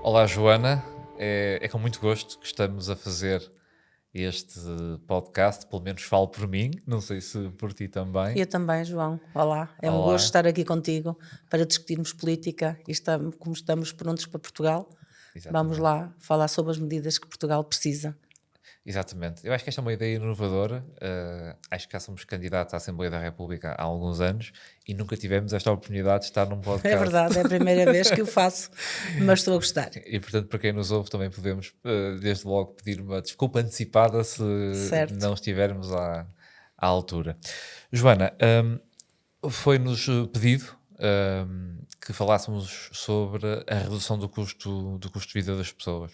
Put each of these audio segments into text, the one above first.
Olá, Joana. É com muito gosto que estamos a fazer este podcast, pelo menos falo por mim, não sei se por ti também. Eu também, João. Olá, é um gosto Olá, estar aqui contigo para discutirmos política e como estamos prontos para Portugal, vamos exatamente. lá falar sobre as medidas que Portugal precisa. Exatamente. Eu acho que esta é uma ideia inovadora. Acho que já somos candidatos à Assembleia da República há alguns anos e nunca tivemos esta oportunidade de estar num É podcast. verdade, é a primeira vez que o faço, mas estou a gostar. E portanto, para quem nos ouve, também podemos, desde logo, pedir uma desculpa antecipada se Certo. não estivermos à altura. Joana, foi-nos pedido que falássemos sobre a redução do custo de vida das pessoas.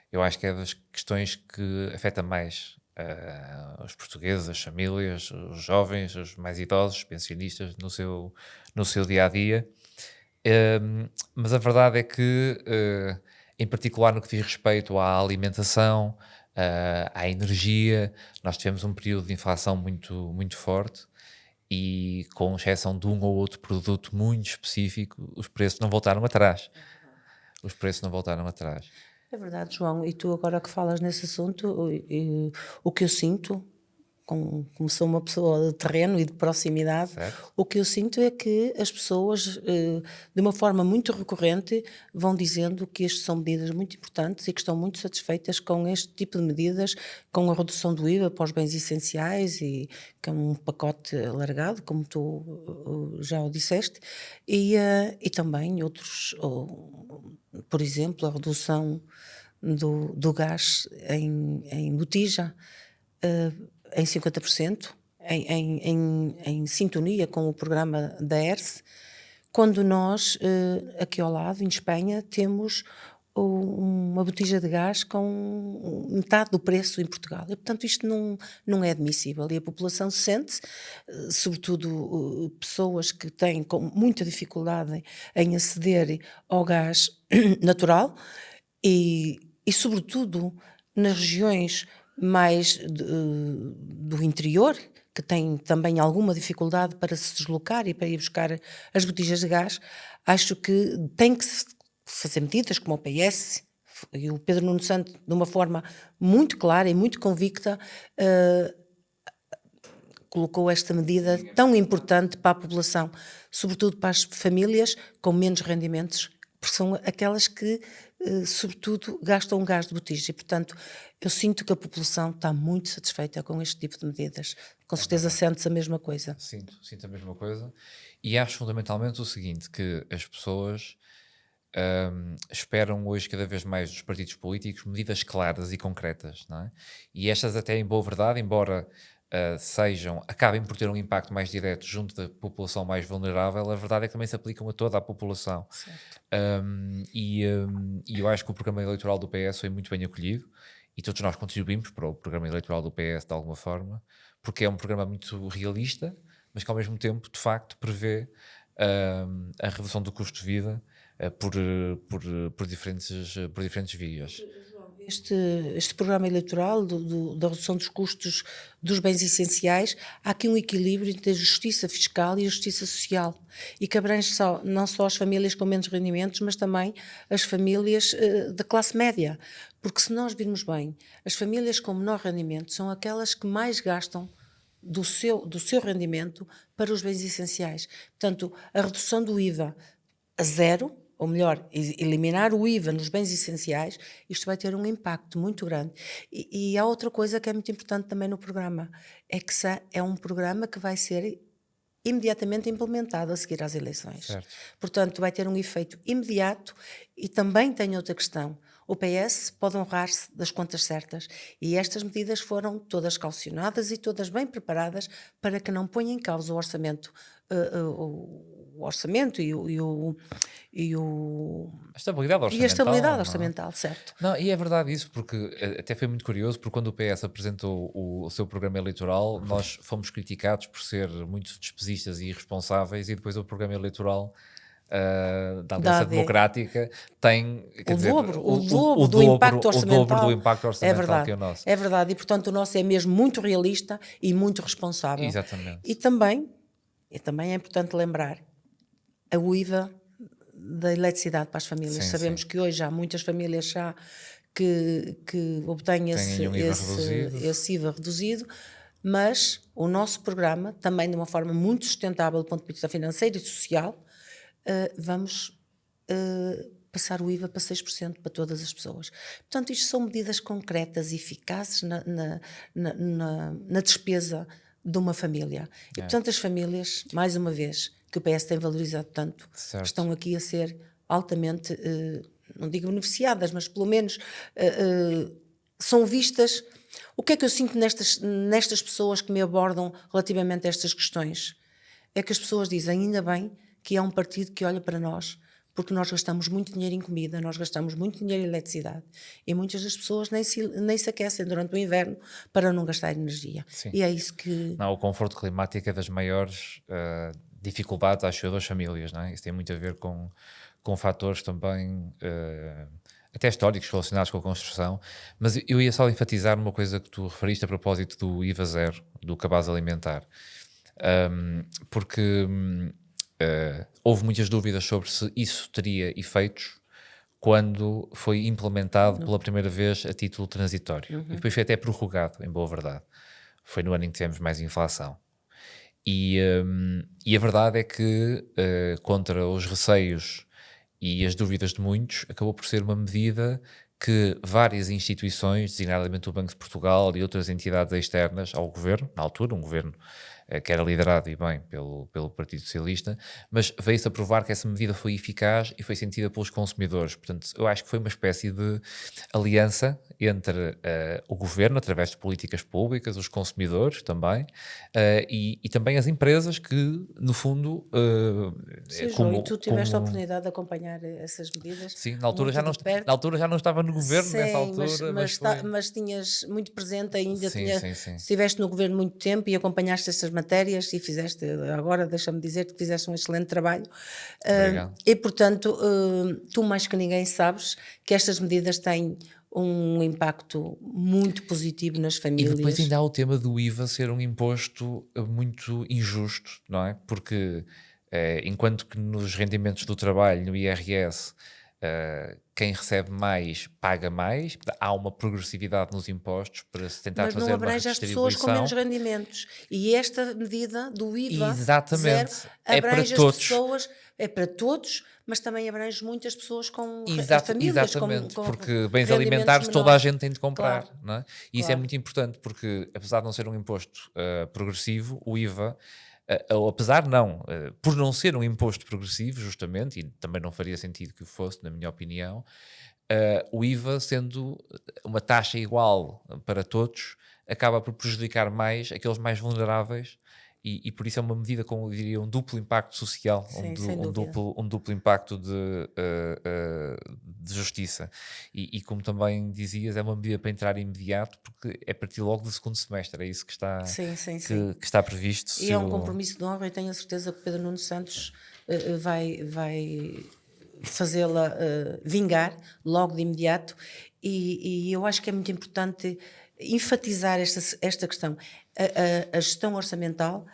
Eu acho que é das questões que afeta mais os portugueses, as famílias, os jovens, os mais idosos, os pensionistas no seu dia a dia. Mas a verdade é que, em particular no que diz respeito à alimentação, à energia, nós tivemos um período de inflação muito, muito forte e, com exceção de um ou outro produto muito específico, os preços não voltaram atrás. Os preços não voltaram atrás. É verdade, João, e tu agora que falas nesse assunto, o que eu sinto, como sou uma pessoa de terreno e de proximidade, Certo? o que eu sinto é que as pessoas, de uma forma muito recorrente, vão dizendo que estas são medidas muito importantes e que estão muito satisfeitas com este tipo de medidas, com a redução do IVA para os bens essenciais e com um pacote alargado, como tu já o disseste, e também outros, por exemplo, a redução do gás em botija, eh, em 50%, em sintonia com o programa da ERSE, quando nós, aqui ao lado, em Espanha, temos uma botija de gás com metade do preço em Portugal. E, portanto, isto não é admissível. E a população sente, sobretudo pessoas que têm com muita dificuldade em aceder ao gás natural, e sobretudo nas regiões mais do interior, que têm também alguma dificuldade para se deslocar e para ir buscar as botijas de gás, acho que tem que se fazer medidas como o PS e o Pedro Nuno Santos, de uma forma muito clara e muito convicta, colocou esta medida tão importante para a população, sobretudo para as famílias com menos rendimentos, porque são aquelas que, sobretudo, gastam gás de botija. E, portanto, eu sinto que a população está muito satisfeita com este tipo de medidas. Com É certeza verdade. sente-se a mesma coisa. Sinto a mesma coisa. E acho fundamentalmente o seguinte: que as pessoas esperam hoje cada vez mais dos partidos políticos medidas claras e concretas, não é? E estas até em boa verdade, embora acabem por ter um impacto mais direto junto da população mais vulnerável, a verdade é que também se aplicam a toda a população. Certo. E eu acho que o programa eleitoral do PS foi muito bem acolhido e todos nós contribuímos para o programa eleitoral do PS de alguma forma, porque é um programa muito realista, mas que ao mesmo tempo, de facto, prevê a redução do custo de vida por diferentes vias. Este programa eleitoral da redução dos custos dos bens essenciais, há aqui um equilíbrio entre a justiça fiscal e a justiça social, e que abrange não só as famílias com menos rendimentos, mas também as famílias da classe média. Porque, se nós virmos bem, as famílias com menor rendimento são aquelas que mais gastam do seu rendimento para os bens essenciais. Portanto, a redução do IVA a zero, ou melhor, eliminar o IVA nos bens essenciais, isto vai ter um impacto muito grande. E há outra coisa que é muito importante também no programa, é que é um programa que vai ser imediatamente implementado a seguir às eleições. Certo. Portanto, vai ter um efeito imediato. E também tem outra questão: o PS pode honrar-se das contas certas, e estas medidas foram todas calcionadas e todas bem preparadas para que não ponha em causa o orçamento, o orçamento A estabilidade e a estabilidade orçamental, não é? orçamental, certo? Não, e é verdade isso, porque até foi muito curioso, porque quando o PS apresentou o seu programa eleitoral, nós fomos criticados por ser muito despesistas e irresponsáveis, e depois o programa eleitoral da Da Aliança AD. Democrática tem, quer O dizer, dobro, o o dobro do dobro, impacto o dobro do orçamental. impacto É orçamental que verdade, é o nosso. é verdade. E, portanto, o nosso é mesmo muito realista e muito responsável. E Exatamente. também, e também é importante lembrar, o IVA da eletricidade para as famílias. Sim, Sabemos sim. que hoje há muitas famílias já que obtêm Têm um IVA reduzido. esse IVA reduzido, mas o nosso programa, também de uma forma muito sustentável do ponto de vista financeiro e social, vamos passar o IVA para 6% para todas as pessoas. Portanto, isto são medidas concretas e eficazes na despesa de uma família. E, É, portanto, as famílias, mais uma vez, que o PS tem valorizado tanto, certo. estão aqui a ser altamente, não digo beneficiadas, mas pelo menos são vistas. O que é que eu sinto nestas pessoas que me abordam relativamente a estas questões? É que as pessoas dizem, ainda bem que há um partido que olha para nós, porque nós gastamos muito dinheiro em comida, nós gastamos muito dinheiro em eletricidade, e muitas das pessoas nem se aquecem durante o inverno para não gastar energia. Sim. E é isso que... Não, o conforto climático é das maiores dificuldades, acho eu, das famílias, não é? Isso tem muito a ver com fatores também, até históricos relacionados com a construção. Mas eu ia só enfatizar uma coisa que tu referiste a propósito do IVA zero, do cabaz alimentar. Porque houve muitas dúvidas sobre se isso teria efeitos quando foi implementado pela primeira vez a título transitório. E depois foi até prorrogado, em boa verdade. Foi no ano em que tivemos mais inflação. E a verdade é que, contra os receios e as dúvidas de muitos, acabou por ser uma medida que várias instituições, designadamente o Banco de Portugal e outras entidades externas ao governo, na altura, um governo que era liderado e bem pelo Partido Socialista, mas veio-se a provar que essa medida foi eficaz e foi sentida pelos consumidores. Portanto, eu acho que foi uma espécie de aliança entre o governo, através de políticas públicas, os consumidores também, e também as empresas que, no fundo, Sim, João, e como, tu tiveste a como oportunidade de acompanhar essas medidas sim, na altura, muito de na perto. altura já não estava no governo nessa Sim, altura, mas foi... mas tinhas muito presente ainda, Sim, sim, sim. estiveste no governo muito tempo e acompanhaste essas matérias e fizeste, agora deixa-me dizer que fizeste um excelente trabalho. Obrigado. E portanto, tu mais que ninguém sabes que estas medidas têm um impacto muito positivo nas E depois famílias. ainda há o tema do IVA ser um imposto muito injusto, não é? Porque enquanto que nos rendimentos do trabalho, no IRS, quem recebe mais paga mais, há uma progressividade nos impostos para se tentar Mas não fazer uma abrange as pessoas com menos redistribuição. rendimentos. E esta medida do IVA zero Exatamente, é para abrange as todos. pessoas, é para todos, mas também abrange muitas pessoas famílias Exatamente, com porque bens rendimentos alimentares toda a menores. gente tem de comprar, Claro, não é? E isso é claro. muito importante porque, apesar de não ser um imposto progressivo, o IVA, ou apesar não, por não ser um imposto progressivo, justamente, e também não faria sentido que o fosse, na minha opinião, o IVA, sendo uma taxa igual para todos, acaba por prejudicar mais aqueles mais vulneráveis e por isso é uma medida com, eu diria, um duplo impacto social, Sim, sem dúvida. um duplo impacto de justiça. E como também dizias, é uma medida para entrar imediato, porque é a partir logo do segundo semestre, é isso que está, Sim, sim, sim. que está previsto. E é um compromisso de honra e tenho a certeza que Pedro Nuno Santos vai fazê-la vingar logo de imediato e eu acho que é muito importante enfatizar esta questão. A gestão orçamental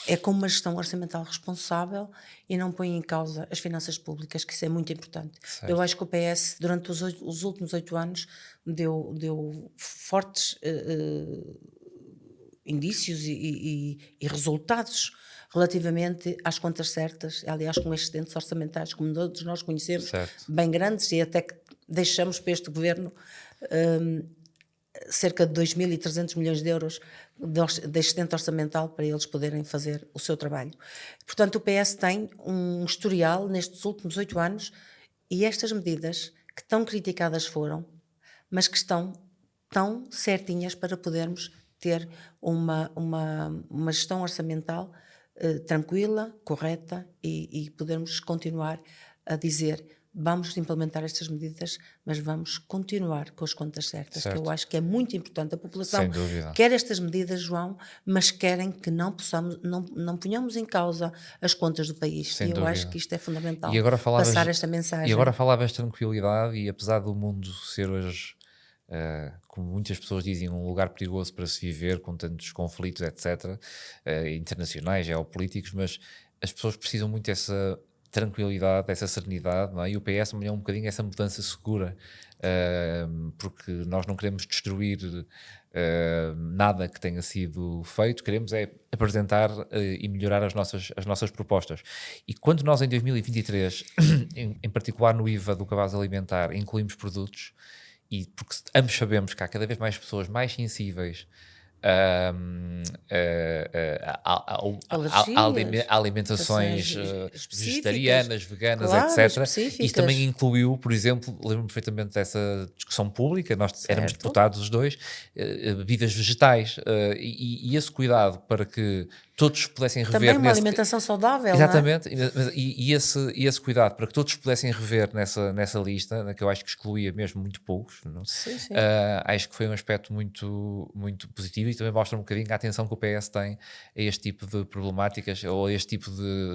é como uma gestão orçamental responsável e não põe em causa as finanças públicas, que isso é muito importante. Eu Certo, acho que o PS, durante os últimos 8 anos, deu fortes indícios e resultados relativamente às contas certas, aliás, com excedentes orçamentais, como todos nós conhecemos, certo, bem grandes, e até que deixamos para este governo cerca de 2.300 milhões de euros de excedente orçamental para eles poderem fazer o seu trabalho. Portanto, o PS tem um historial nestes últimos 8 anos e estas medidas que tão criticadas foram, mas que estão tão certinhas para podermos ter uma gestão orçamental tranquila, correta e podermos continuar a dizer vamos implementar estas medidas, mas vamos continuar com as contas certas, que eu certo. acho que é muito importante. A população Sem dúvida. quer estas medidas, João, mas querem que não ponhamos em causa as contas do país. Sem E eu acho que dúvida. isto é E fundamental, agora falavas, passar esta e agora mensagem. falavas de tranquilidade e apesar do mundo ser hoje, como muitas pessoas dizem, um lugar perigoso para se viver, com tantos conflitos, etc., internacionais, geopolíticos, mas as pessoas precisam muito dessa tranquilidade, essa serenidade, não é? E o PS também é um bocadinho essa mudança segura, porque nós não queremos destruir nada que tenha sido feito, queremos é apresentar e melhorar as nossas propostas. E quando nós em 2023, em particular no IVA do cabaz alimentar, incluímos produtos, e porque ambos sabemos que há cada vez mais pessoas mais sensíveis Alergias, a alimentações específicas, vegetarianas, veganas, claro, etc. Isso também específicas, incluiu, por exemplo, lembro-me perfeitamente dessa discussão pública, nós éramos certo? deputados os dois, bebidas vegetais, e esse cuidado para que todos pudessem Também rever uma nesse. alimentação saudável, não é? Exatamente, e esse cuidado para que todos pudessem rever nessa lista, que eu acho que excluía mesmo muito poucos, não? Sim, sim. Acho que foi um aspecto muito, muito positivo e também mostra um bocadinho a atenção que o PS tem a este tipo de problemáticas ou a este tipo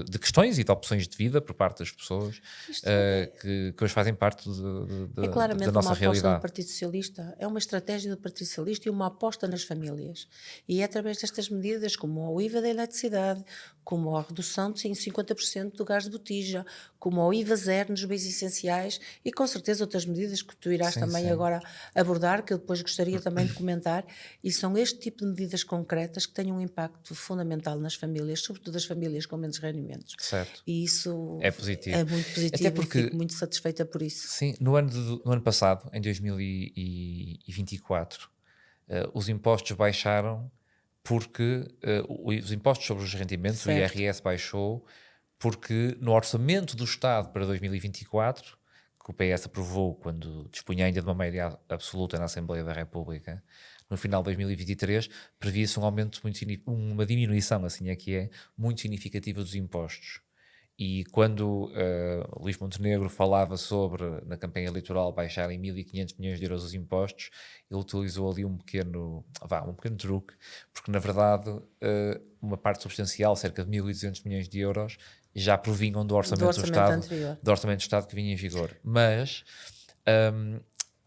de questões e de opções de vida por parte das pessoas Isto é, que hoje fazem parte é da claramente uma nossa aposta do realidade. Partido Socialista, é uma estratégia do Partido Socialista e uma aposta nas famílias. E é através destas medidas, como o IVA da eletricidade, como a redução de 50% do gás de botija, como o IVA zero nos bens essenciais e com certeza outras medidas que tu irás Sim, também sim, agora abordar, que eu depois gostaria também de comentar, e são este tipo de medidas concretas que têm um impacto fundamental nas famílias, sobretudo as famílias com menos rendimentos. certo. E isso É positivo. é muito Até positivo e porque, fico muito satisfeita por isso. sim, no ano passado, em 2024, os impostos baixaram porque os impostos sobre os rendimentos, o Certo. IRS baixou, porque no orçamento do Estado para 2024, que o PS aprovou quando dispunha ainda de uma maioria absoluta na Assembleia da República, no final de 2023, previa-se um aumento uma diminuição, assim é que é, muito significativa dos impostos. E quando Luís Montenegro falava sobre, na campanha eleitoral, baixar em 1.500 milhões de euros os impostos, ele utilizou ali um pequeno truque, porque na verdade uma parte substancial, cerca de 1.200 milhões de euros, já provinham do Do orçamento do orçamento Estado, anterior. que vinha em vigor. Mas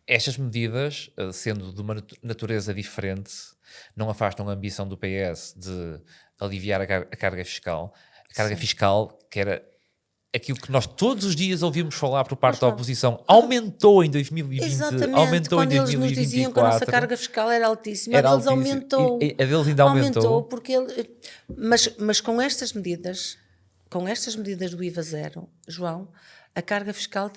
estas medidas, sendo de uma natureza diferente, não afastam a ambição do PS de aliviar a carga fiscal. A carga Sim. fiscal, que era aquilo que nós todos os dias ouvimos falar por Mas, parte da João, oposição, aumentou em 2020, exatamente, aumentou em quando eles nos diziam que a nossa 2024, carga fiscal era altíssima, a era deles altíssimo, aumentou. e a deles ainda Aumentou aumentou. porque mas com estas medidas do IVA zero, João, a carga fiscal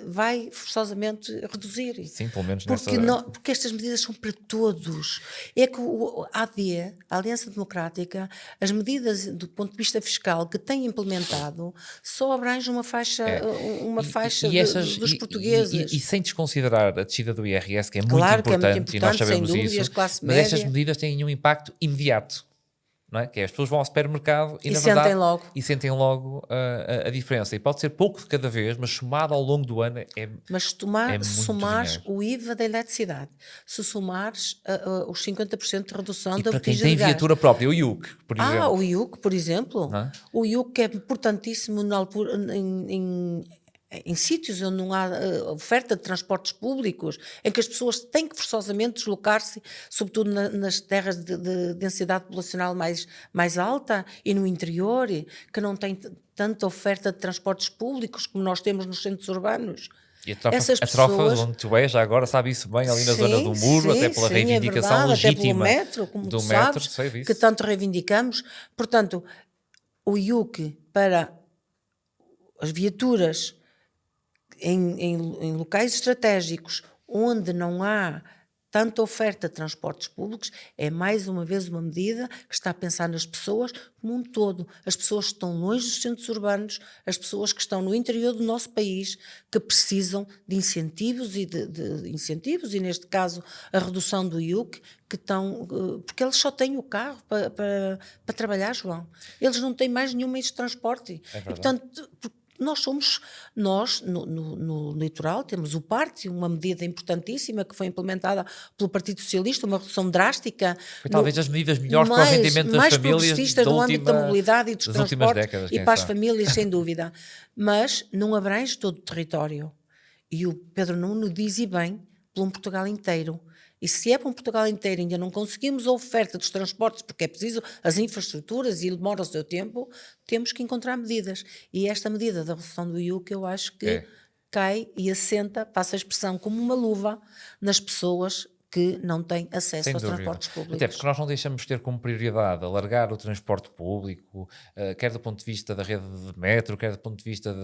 vai forçosamente reduzir. Sim, pelo menos Porque, nessa. porque estas medidas são para todos. É que a AD, a Aliança Democrática, as medidas do ponto de vista fiscal que tem implementado só abrange uma faixa, É. uma faixa dos E portugueses. sem desconsiderar a descida do IRS, que é muito Claro que é muito importante, e nós importante, sem sabemos dúvidas, isso, classe mas estas média. medidas têm um impacto imediato. Não é? Que é, as pessoas vão ao supermercado E na sentem verdade, logo. e sentem logo a diferença. E pode ser pouco de cada vez, mas somado ao longo do ano Mas se é se muito somares dinheiro. o IVA da eletricidade, se somares os 50% de redução E da para quem botija de tem gás. viatura própria, o IUC, por exemplo. O IUC, por exemplo. Não é? O IUC é importantíssimo em sítios onde não há oferta de transportes públicos, em que as pessoas têm que forçosamente deslocar-se, sobretudo nas terras de densidade populacional mais alta e no interior, que não têm tanta oferta de transportes públicos como nós temos nos centros urbanos. E Essas a trofa pessoas. onde tu és, já agora sabe isso bem, ali na zona do muro, até pela Sim, é reivindicação verdade, até pelo legítima metro, como do tu metro, sabes, sei que disso. tanto reivindicamos. Portanto, o IUC para as viaturas em locais estratégicos onde não há tanta oferta de transportes públicos, é mais uma vez uma medida que está a pensar nas pessoas como um todo. As pessoas que estão longe dos centros urbanos, as pessoas que estão no interior do nosso país, que precisam de incentivos e neste caso a redução do IUC, porque eles só têm o carro para trabalhar, João. Eles não têm mais nenhum meio de transporte. É E, verdade. portanto, nós no litoral temos o PARTE, uma medida importantíssima que foi implementada pelo Partido Socialista, uma redução drástica, Foi talvez das medidas melhores para o rendimento das mais famílias progressistas no âmbito da mobilidade e dos das últimas transportes décadas, e quem para as sabe. famílias, sem dúvida. Mas não abrange todo o território. E o Pedro Nuno diz e bem, pelo Portugal inteiro. E se é para um Portugal inteiro ainda não conseguimos a oferta dos transportes, porque é preciso as infraestruturas e demora o seu tempo, temos que encontrar medidas. E esta medida da redução do IUC, eu acho que É, cai e assenta, passa a expressão, como uma luva nas pessoas que não têm acesso sem aos dúvida. transportes Até porque públicos. nós não deixamos de ter como prioridade alargar o transporte público, quer do ponto de vista da rede de metro, quer do ponto de vista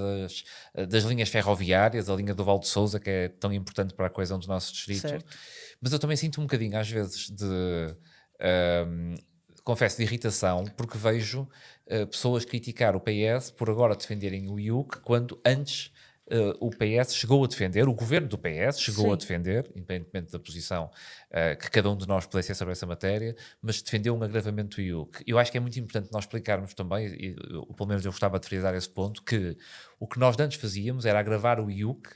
das linhas ferroviárias, a linha do Val de Sousa, que é tão importante para a coesão do nosso distrito. Certo. Mas eu também sinto um bocadinho, às vezes, ahm, confesso, de irritação, porque vejo pessoas criticar o PS por agora defenderem o IUC, quando antes o PS chegou a defender, o governo do PS chegou a Sim. defender, independentemente da posição que cada um de nós pudesse ter sobre essa matéria, mas defendeu um agravamento do IUC. Eu acho que é muito importante nós explicarmos também, pelo menos eu gostava de frisar esse ponto, que o que nós antes fazíamos era agravar o IUC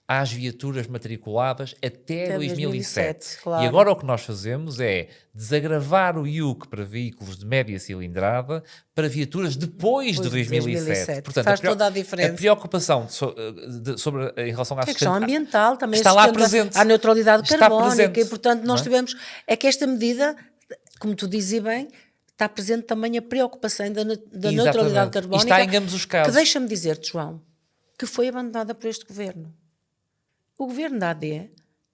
às viaturas matriculadas até Até 2007. 2007, E claro. agora o que nós fazemos é desagravar o IUC para veículos de média cilindrada para viaturas depois de Depois de 2007. 2007. Portanto, Faz toda a a diferença. preocupação sobre, em relação à Que é a questão ambiental, também está lá assistente presente. à neutralidade Está carbónica presente, e, portanto, não nós é? tivemos, é que esta medida, como tu dizes bem, está presente também a preocupação da neutralidade Exatamente. E está carbónica, em ambos os que casos. deixa-me dizer-te, João, que foi abandonada por este governo. O governo da AD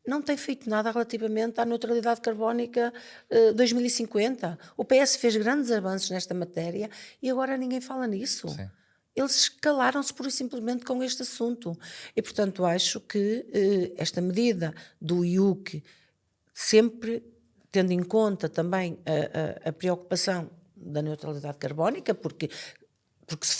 não tem feito nada relativamente à neutralidade carbónica 2050. O PS fez grandes avanços nesta matéria e agora ninguém fala nisso. Sim. Eles calaram-se pura e simplesmente com este assunto. E, portanto, acho que esta medida do IUC, sempre tendo em conta também a preocupação da neutralidade carbónica, porque se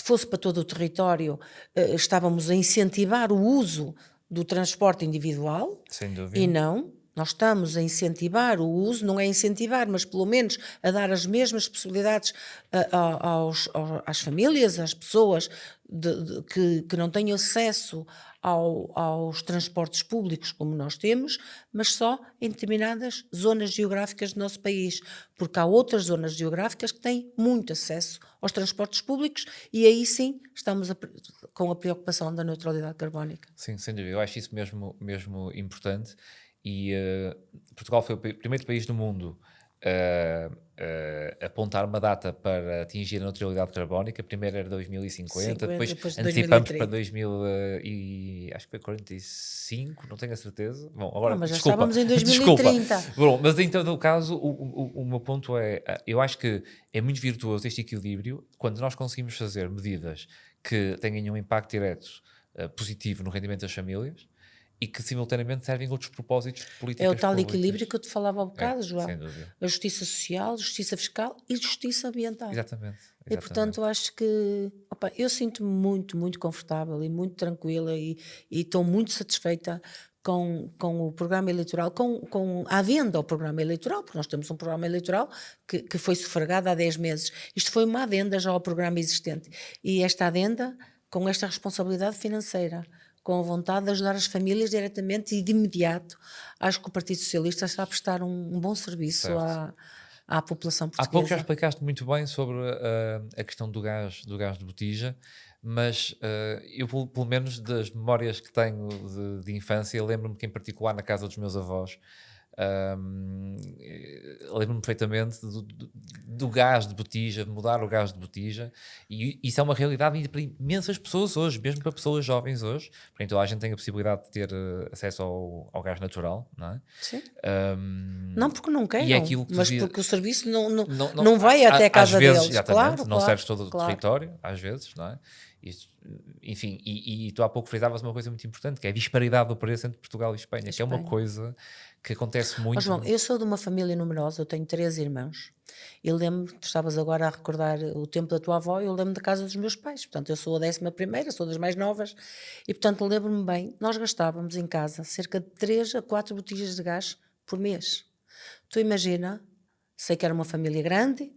fosse para todo o território, estávamos a incentivar o uso do transporte individual Sem e dúvida. não, nós estamos a incentivar o uso, não é incentivar, mas pelo menos a dar as mesmas possibilidades às famílias, às pessoas que não têm acesso aos transportes públicos como nós temos, mas só em determinadas zonas geográficas do nosso país, porque há outras zonas geográficas que têm muito acesso aos transportes públicos e aí sim estamos com a preocupação da neutralidade carbónica. Sim, sem dúvida. Eu acho isso mesmo importante. E Portugal foi o primeiro país do mundo a apontar uma data para atingir a neutralidade carbónica. Primeiro era 2050, 50, depois depois de antecipamos 2030. para 2000 e acho que foi 45, não tenho a certeza. Bom, Não, agora, mas já desculpa, estávamos em desculpa. 2030. Bom, mas em todo o caso, o meu ponto é, eu acho que é muito virtuoso este equilíbrio quando nós conseguimos fazer medidas que tenham um impacto direto positivo no rendimento das famílias e que simultaneamente servem outros propósitos de políticas É o tal públicas. equilíbrio que eu te falava há bocado, João. Sem dúvida. A justiça social, justiça fiscal e justiça ambiental. Exatamente. E portanto acho que eu sinto-me muito, muito confortável e muito tranquila e estou muito satisfeita com o programa eleitoral, com a adenda ao programa eleitoral, porque nós temos um programa eleitoral que foi sufragado há 10 meses. Isto foi uma adenda já ao programa existente. E esta adenda, com esta responsabilidade financeira, com a vontade de ajudar as famílias diretamente e de imediato, acho que o Partido Socialista está a prestar um bom serviço à população Há pouco já portuguesa. explicaste muito bem sobre a questão do gás de botija, mas eu, pelo menos das memórias que tenho de infância, lembro-me que, em particular, na casa dos meus avós, lembro-me perfeitamente do gás de botija, de mudar o gás de botija, e isso é uma realidade para imensas pessoas hoje, mesmo para pessoas jovens hoje. Portanto, a gente tem a possibilidade de ter acesso ao gás natural, não é? Sim. Um, Não porque não e é queiram, aquilo que mas dizia, porque o serviço não vai até a às casa vezes, deles. exatamente, Claro, não claro, serves todo o claro. território, às vezes, não é? Isto, enfim, e tu há pouco frisavas uma coisa muito importante, que é a disparidade do preço entre Portugal e Espanha, que é uma Espanha. coisa que acontece Ó, muito. João, eu sou de uma família numerosa, eu tenho 3 irmãos. Eu lembro, tu estavas agora a recordar o tempo da tua avó, eu lembro da casa dos meus pais. Portanto, eu sou a 11ª, sou das mais novas. E, portanto, lembro-me bem, nós gastávamos em casa cerca de 3 a 4 botijas de gás por mês. Tu imagina, sei que era uma família grande,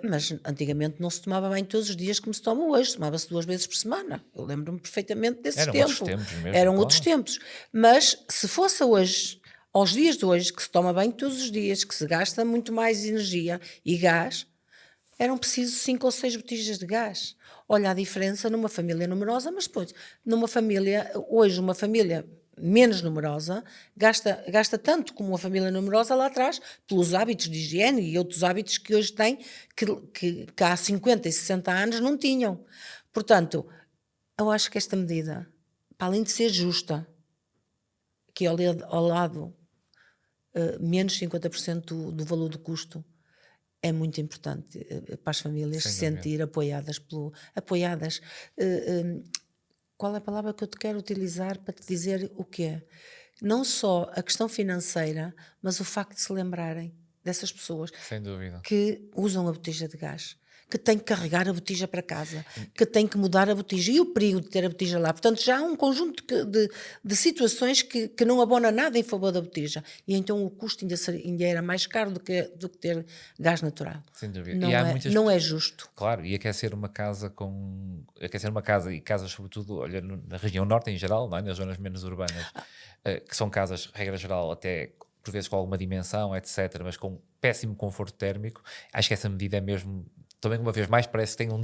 mas antigamente não se tomava banho todos os dias como se toma hoje, tomava-se 2 vezes por semana. Eu lembro-me perfeitamente desses Eram outros tempos. tempos mesmo, Eram claro. outros tempos. Mas se fosse hoje, aos dias de hoje, que se toma banho todos os dias, que se gasta muito mais energia e gás, eram precisos 5 ou 6 botijas de gás. Olha a diferença numa família numerosa, mas depois, numa família, hoje uma família menos numerosa, gasta tanto como uma família numerosa lá atrás, pelos hábitos de higiene e outros hábitos que hoje têm, que há 50 e 60 anos não tinham. Portanto, eu acho que esta medida, para além de ser justa, que ao lado menos 50% do valor do custo, é muito importante para as famílias se sentir apoiadas. Qual é a palavra que eu te quero utilizar para te dizer o que é? Não só a questão financeira, mas o facto de se lembrarem dessas pessoas Sem dúvida. que usam a botija de gás, que têm que carregar a botija para casa, que têm que mudar a botija e o perigo de ter a botija lá. Portanto, já há um conjunto de situações que não abona nada em favor da botija. E então o custo ainda era mais caro do que ter gás natural. Sem dúvida. Não é justo. Claro, e aquecer uma casa e casas sobretudo, olha, na região norte em geral, não é? Nas zonas menos urbanas, que são casas, regra geral, até por vezes com alguma dimensão, etc., mas com péssimo conforto térmico. Acho que essa medida é mesmo, também uma vez mais, parece que tem um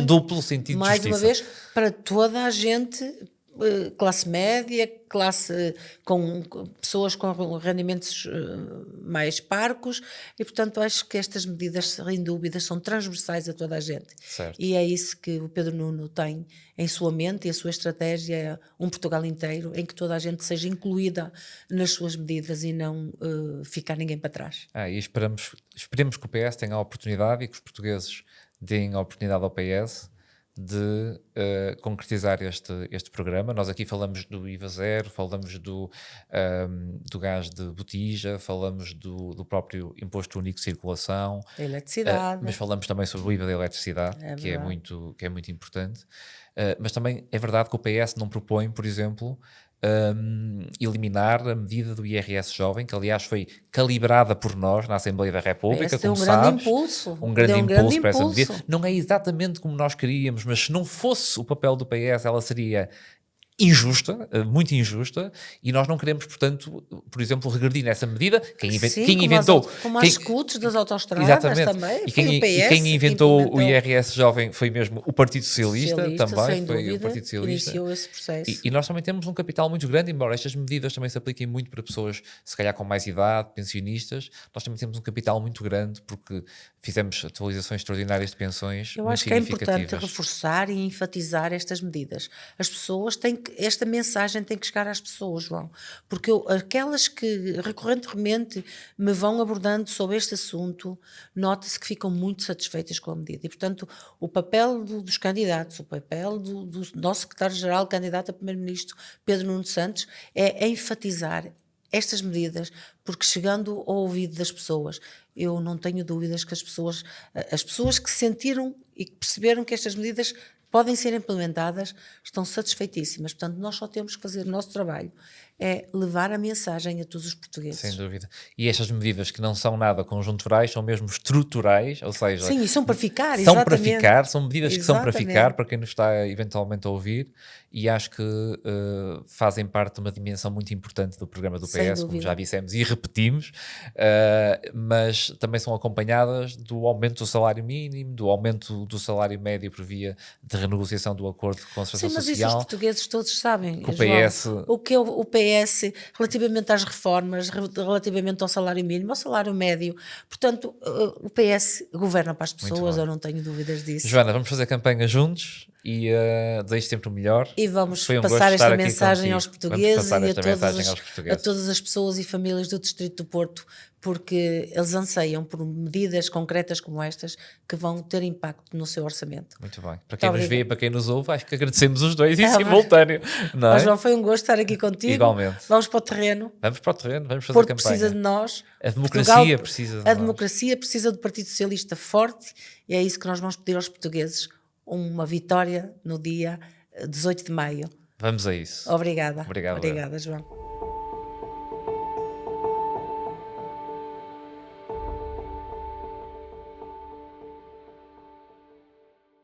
duplo sentido de mais justiça. Uma vez, para toda a gente, classe média, com pessoas com rendimentos mais parcos, e portanto acho que estas medidas, sem dúvida, são transversais a toda a gente. Certo. E é isso que o Pedro Nuno tem em sua mente, e a sua estratégia é um Portugal inteiro, em que toda a gente seja incluída nas suas medidas e não ficar ninguém para trás. E esperemos que o PS tenha a oportunidade e que os portugueses deem a oportunidade ao PS de concretizar este programa. Nós aqui falamos do IVA zero, falamos do gás de botija, falamos do próprio imposto único de circulação, da eletricidade, mas falamos também sobre o IVA da eletricidade, que é muito importante. Mas também é verdade que o PS não propõe, por exemplo, eliminar a medida do IRS jovem, que aliás foi calibrada por nós na Assembleia da República, como sabes, um grande impulso para essa medida. Não é exatamente como nós queríamos, mas se não fosse o papel do PS, ela seria injusta, muito injusta, e nós não queremos, portanto, por exemplo, regredir nessa medida. Quem inventou... Como as escutas das autoestradas, exatamente, também. E quem inventou o IRS jovem foi mesmo o Partido Socialista também, foi o Partido Socialista. Iniciou esse processo. E nós também temos um capital muito grande, embora estas medidas também se apliquem muito para pessoas, se calhar com mais idade, pensionistas, nós também temos um capital muito grande, porque fizemos atualizações extraordinárias de pensões. Eu acho que é importante reforçar e enfatizar estas medidas. As pessoas têm que, esta mensagem tem que chegar às pessoas, João, porque aquelas que recorrentemente me vão abordando sobre este assunto, nota-se que ficam muito satisfeitas com a medida. E, portanto, o papel dos candidatos, o papel do nosso secretário-geral, candidato a primeiro-ministro, Pedro Nuno Santos, é enfatizar estas medidas, porque chegando ao ouvido das pessoas, eu não tenho dúvidas que as pessoas que sentiram e que perceberam que estas medidas podem ser implementadas, estão satisfeitíssimas. Portanto, nós só temos que fazer o nosso trabalho, é levar a mensagem a todos os portugueses. Sem dúvida. E estas medidas que não são nada conjunturais, são mesmo estruturais, ou seja... Sim, e são para ficar, são exatamente. Para ficar, são medidas que são para ficar, para quem nos está eventualmente a ouvir, e acho que fazem parte de uma dimensão muito importante do programa do PS, como já dissemos e repetimos, mas também são acompanhadas do aumento do salário mínimo, do aumento do salário médio por via de renegociação do acordo com a Segurança Social. Sim, mas isso os portugueses todos sabem, que João, o que é o PS relativamente às reformas, relativamente ao salário mínimo, ao salário médio. Portanto, o PS governa para as pessoas, eu não tenho dúvidas disso. Joana, vamos fazer campanha juntos e desejo sempre o melhor. E vamos passar esta mensagem aos portugueses e a todas as pessoas e famílias do Distrito do Porto, porque eles anseiam por medidas concretas como estas que vão ter impacto no seu orçamento. Muito bem. Para quem nos vê e para quem nos ouve, acho que agradecemos os dois em simultâneo. Não é? João, foi um gosto estar aqui contigo. Igualmente. Vamos para o terreno. Vamos fazer Porto campanha. Precisa de nós. A democracia precisa de nós. A democracia precisa do Partido Socialista forte, e é isso que nós vamos pedir aos portugueses. Uma vitória no dia 18 de maio. Vamos a isso. Obrigada. Obrigado. Obrigada, João.